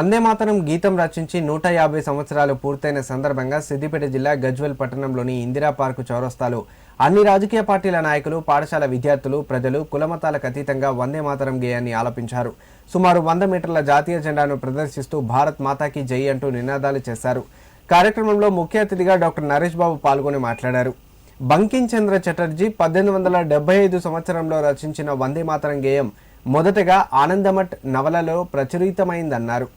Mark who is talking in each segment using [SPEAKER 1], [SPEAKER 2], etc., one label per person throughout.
[SPEAKER 1] వందే మాతరం గీతం రచించి 150 సంవత్సరాలు పూర్తయిన సందర్భంగా సిద్దిపేట జిల్లా గజ్వేల్ పట్టణంలోని ఇందిరా పార్కు చౌరస్తాలో అన్ని రాజకీయ పార్టీల నాయకులు, పాఠశాల విద్యార్థులు, ప్రజలు కులమతాలకు అతీతంగా వందే మాతరం గేయాన్ని ఆలపించారు. సుమారు 100 మీటర్ల జాతీయ జెండాను ప్రదర్శిస్తూ భారత్ మాతాకి జై అంటూ నినాదాలు చేశారు. కార్యక్రమంలో ముఖ్య అతిథిగా డాక్టర్ నరేష్ బాబు పాల్గొని మాట్లాడారు. బంకిం చంద్ర చటర్జీ 1875 సంవత్సరంలో రచించిన వందే మాతరం గేయం మొదటగా ఆనందమఠ్ నవలలో ప్రచురితమైందన్నారు.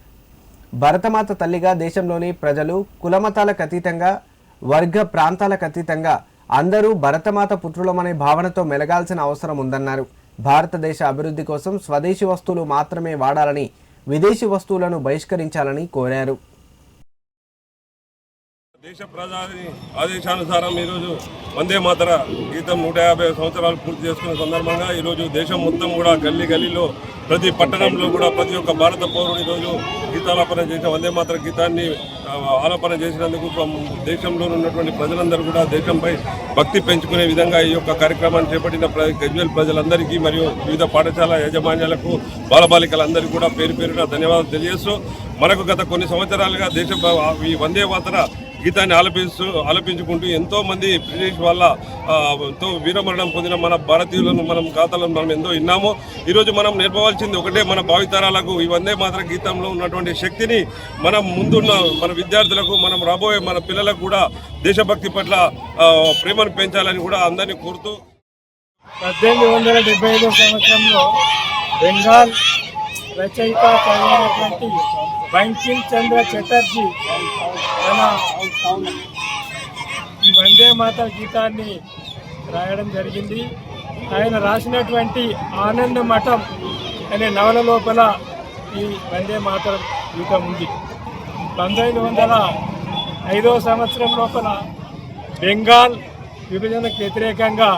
[SPEAKER 1] భరతమాత తల్లిగా దేశంలోని ప్రజలు కులమతాలకు అతీతంగా, వర్గ ప్రాంతాలకు అతీతంగా అందరూ భరతమాత పుత్రులమనే భావనతో మెలగాల్సిన అవసరం ఉందన్నారు. భారతదేశ అభివృద్ధి కోసం స్వదేశీ వస్తువులు మాత్రమే వాడాలని, విదేశీ వస్తువులను బహిష్కరించాలని కోరారు.
[SPEAKER 2] దేశ ప్రజాని ఆదేశానుసారం ఈరోజు వందే మాతర గీతం 150 సంవత్సరాలు పూర్తి చేసుకున్న సందర్భంగా ఈరోజు దేశం మొత్తం కూడా గల్లీ గల్లీలో ప్రతి పట్టణంలో కూడా ప్రతి ఒక్క భారత పౌరుడు ఈరోజు గీతాలాపన చేసిన వందే మాతర గీతాన్ని ఆలాపన చేసినందుకు దేశంలో ఉన్నటువంటి ప్రజలందరూ కూడా దేశంపై భక్తి పెంచుకునే విధంగా ఈ యొక్క కార్యక్రమాన్ని చేపట్టిన గజ్వేల్ ప్రజలందరికీ మరియు వివిధ పాఠశాల యాజమాన్యాలకు, బాలబాలికలందరికీ కూడా పేరు పేరున ధన్యవాదాలు తెలియజేస్తూ, మనకు గత కొన్ని సంవత్సరాలుగా దేశం ఈ వందే మాతర గీతాన్ని ఆలపించుకుంటూ ఎంతో మంది బ్రిటిష్ వాళ్ళతో వీరమరణం పొందిన మన భారతీయులను మనం ఖాతాలను మనం ఎంతో విన్నాము. ఈరోజు మనం నేర్పవలసింది ఒకటే, మన భావితరాలకు ఈ వందే మాతర గీతంలో ఉన్నటువంటి శక్తిని మనం ముందున్న మన విద్యార్థులకు, మనం రాబోయే మన పిల్లలకు కూడా దేశభక్తి పట్ల ప్రేమను పెంచాలని కూడా అందరినీ కోరుతూ
[SPEAKER 3] 1875 సంవత్సరంలో బెంగాల్ రచయిత చదివినటువంటి బంకిం చంద్ర చటర్జీ ఈ వందే మాతర గీతాన్ని రాయడం జరిగింది. ఆయన రాసినటువంటి ఆనంద మఠం అనే నవల లోపల ఈ వందే మాతర గీతం ఉంది. 1905 సంవత్సరం లోపల బెంగాల్ విభజనకు వ్యతిరేకంగా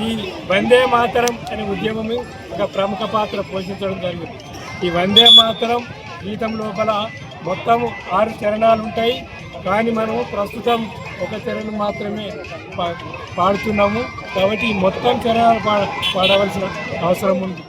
[SPEAKER 3] ఈ వందే మాతరం అనే ఉద్యమం ఒక ప్రముఖ పాత్ర పోషించడం జరిగింది. ఈ వందే మాతరం గీతం లోపల మొత్తం 6 చరణాలు ఉంటాయి. కానీ మనము ప్రస్తుతం ఒక చరణం మాత్రమే పాడుతున్నాము. కాబట్టి మొత్తం చరణాలు పాడవలసిన అవసరం ఉంది.